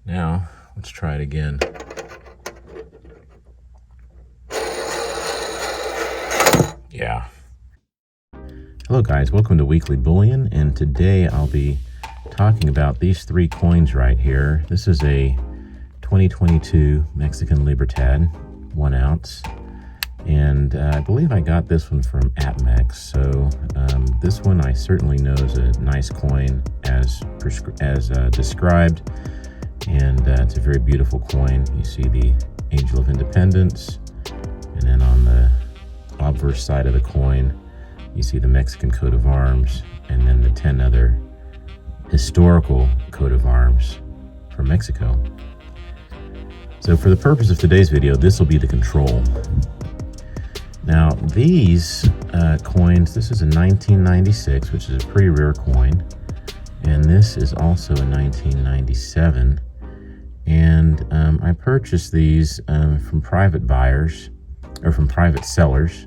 Now, let's try it again. Yeah. Hello guys, welcome to Weekly Bullion, and today I'll be talking about these three coins right here. This is a 2022 Mexican Libertad, 1 ounce. And I believe I got this one from APMEX, so this one I certainly know is a nice coin as described, and it's a very beautiful coin. You see the Angel of Independence, and then on the obverse side of the coin you see the Mexican coat of arms, and then the 10 other historical coat of arms from Mexico. So for the purpose of today's video, this will be the control. Now these coins, this is a 1996, which is a pretty rare coin, and this is also a 1997. And I purchased these from private buyers, or from private sellers,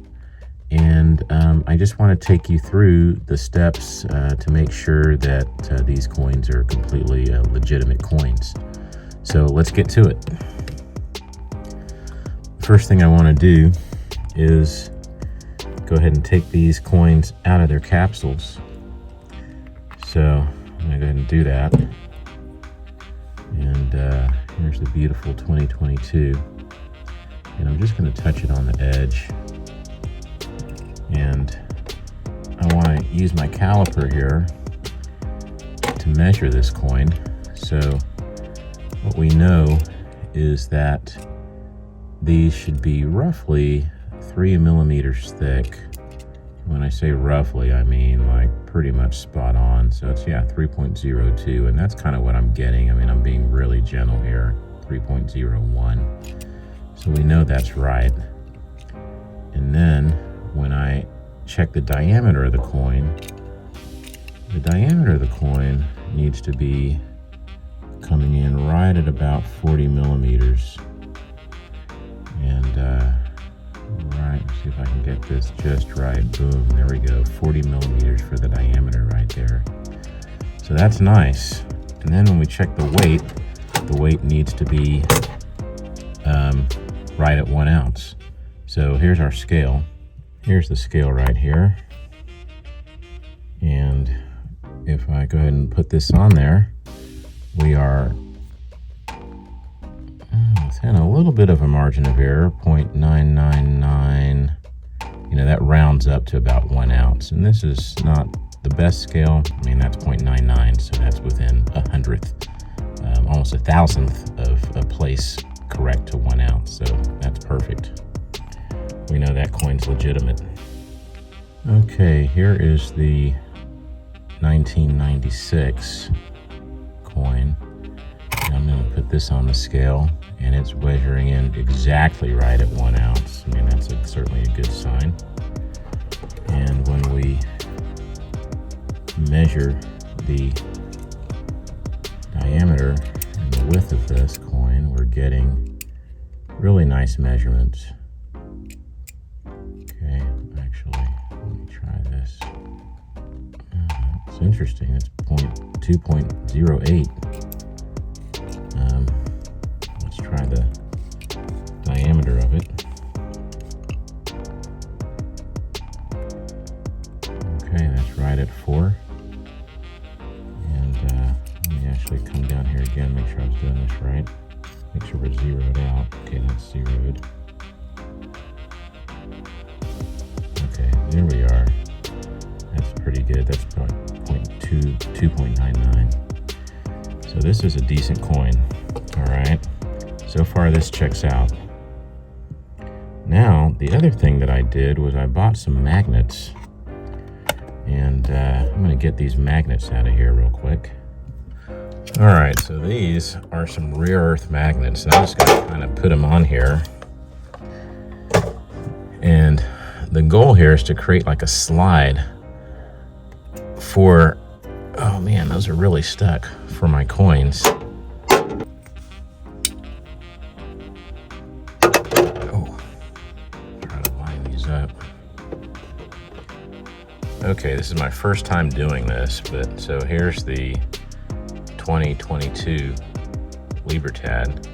and I just want to take you through the steps to make sure that these coins are completely legitimate coins. So let's get to it. First thing I want to do is go ahead and take these coins out of their capsules. So I'm going to go ahead and do that. And here's the beautiful 2022. And I'm just going to touch it on the edge. And I want to use my caliper here to measure this coin. So what we know is that these should be roughly 3 millimeters thick. When I say roughly, I mean like pretty much spot on. So it's, yeah, 3.02, and that's kind of what I'm getting. I mean, I'm being really gentle here, 3.01. So we know that's right. And then when I check the diameter of the coin needs to be coming in right at about 40 millimeters. And right, see if I can get this just right. Boom, there we go, 40 millimeters for the diameter right there. So that's nice. And then when we check the weight needs to be right at 1 ounce. So here's our scale. Here's the scale right here. And if I go ahead and put this on there, we are within a little bit of a margin of error, 0.999. You know, that rounds up to about 1 ounce. And this is not the best scale. I mean, that's 0.99, so that's within 100th, almost 1,000th of a place correct to 1 ounce. So that's perfect. We know that coin's legitimate. Okay, here is the 1996 coin. And I'm going to put this on the scale, and it's measuring in exactly right at 1 ounce. I mean, that's certainly a good sign. And when we measure the diameter and the width of this coin, we're getting really nice measurements. Okay, actually, let me try this. It's interesting. It's 2.08. Let's try the diameter of it. Okay, that's right at 4. And let me actually come down here again, make sure I was doing this right. Make sure we're zeroed out. Okay, that's zeroed. Okay, there we are. That's pretty good. That's probably 2.99. So this is a decent coin. All right. So far, this checks out. Now, the other thing that I did was I bought some magnets. And I'm going to get these magnets out of here real quick. All right, so these are some rare earth magnets. And I'm just going to kind of put them on here. And the goal here is to create like a slide for, oh man, those are really stuck, for my coins. Oh, try to line these up. Okay, this is my first time doing this, but so here's the 2022 Libertad.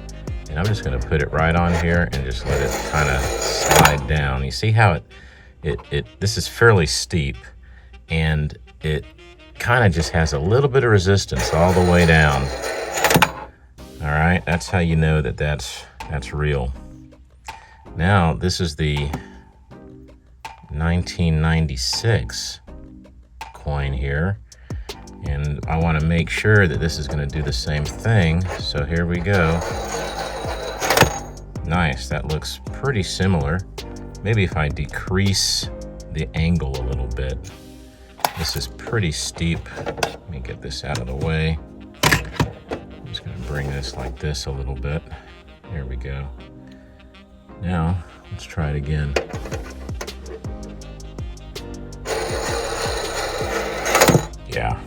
And I'm just going to put it right on here and just let it kind of slide down. You see how this is fairly steep, and it kind of just has a little bit of resistance all the way down. All right, that's how you know that that's real. Now, this is the 1996 coin here, and I want to make sure that this is going to do the same thing. So here we go. Nice, that looks pretty similar. Maybe if I decrease the angle a little bit. This is pretty steep. Let me get this out of the way. I'm just gonna bring this like this a little bit. There we go. Now, let's try it again. Yeah,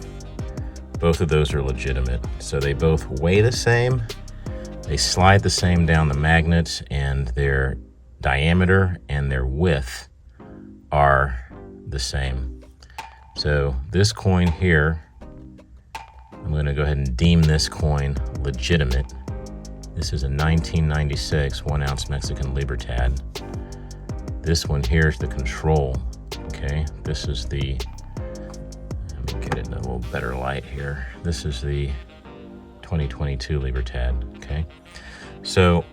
both of those are legitimate. So they both weigh the same. They slide the same down the magnets, and their diameter and their width are the same. So this coin here, I'm going to go ahead and deem this coin legitimate. This is a 1996 1-ounce Mexican Libertad. This one here is the control. Okay, this is the, let me get it in a little better light here. This is the 2022 Libertad. Okay, so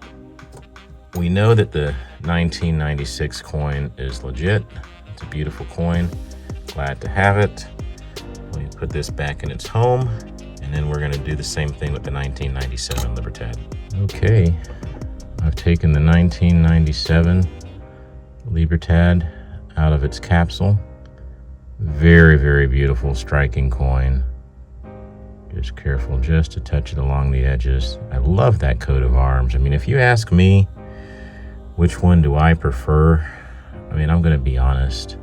we know that the 1996 coin is legit. It's a beautiful coin. Glad to have it. Let me put this back in its home, and then we're going to do the same thing with the 1997 Libertad. Okay, I've taken the 1997 Libertad out of its capsule. Very, very beautiful striking coin. Just careful just to touch it along the edges. I love that coat of arms. I mean, if you ask me which one do I prefer, I mean, I'm going to be honest.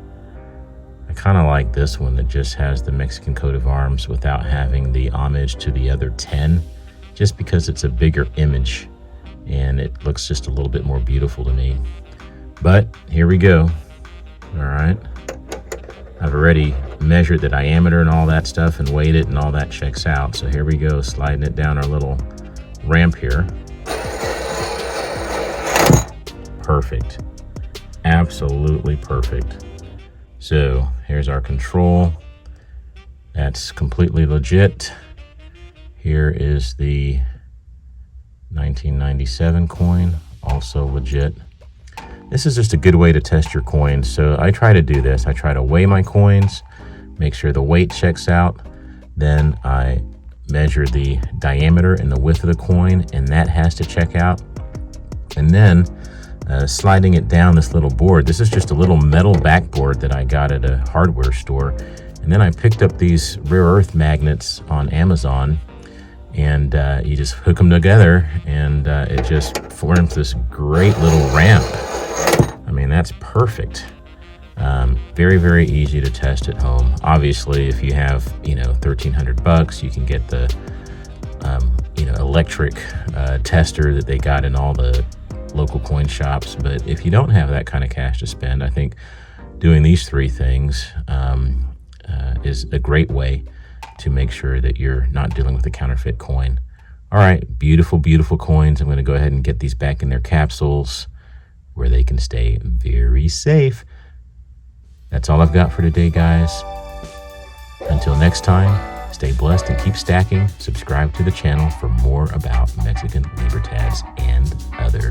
I kind of like this one that just has the Mexican coat of arms without having the homage to the other 10, just because it's a bigger image and it looks just a little bit more beautiful to me. But here we go. All right. I've already measured the diameter and all that stuff and weighed it, and all that checks out. So here we go, sliding it down our little ramp here. Perfect. Absolutely perfect. So here's our control. That's completely legit. Here is the 1997 coin, also legit. This is just a good way to test your coins. So I try to do this. I try to weigh my coins, make sure the weight checks out. Then I measure the diameter and the width of the coin, and that has to check out. And then sliding it down this little board. This is just a little metal backboard that I got at a hardware store. And then I picked up these rare earth magnets on Amazon, and you just hook them together, and it just forms this great little ramp. I mean, that's perfect. Very, very easy to test at home. Obviously, if you have, $1,300, you can get the, electric tester that they got in all the local coin shops. But if you don't have that kind of cash to spend, I think doing these three things is a great way to make sure that you're not dealing with a counterfeit coin. All right, beautiful, beautiful coins. I'm going to go ahead and get these back in their capsules where they can stay very safe. That's all I've got for today, guys. Until next time, stay blessed and keep stacking. Subscribe to the channel for more about Mexican Libertads and others.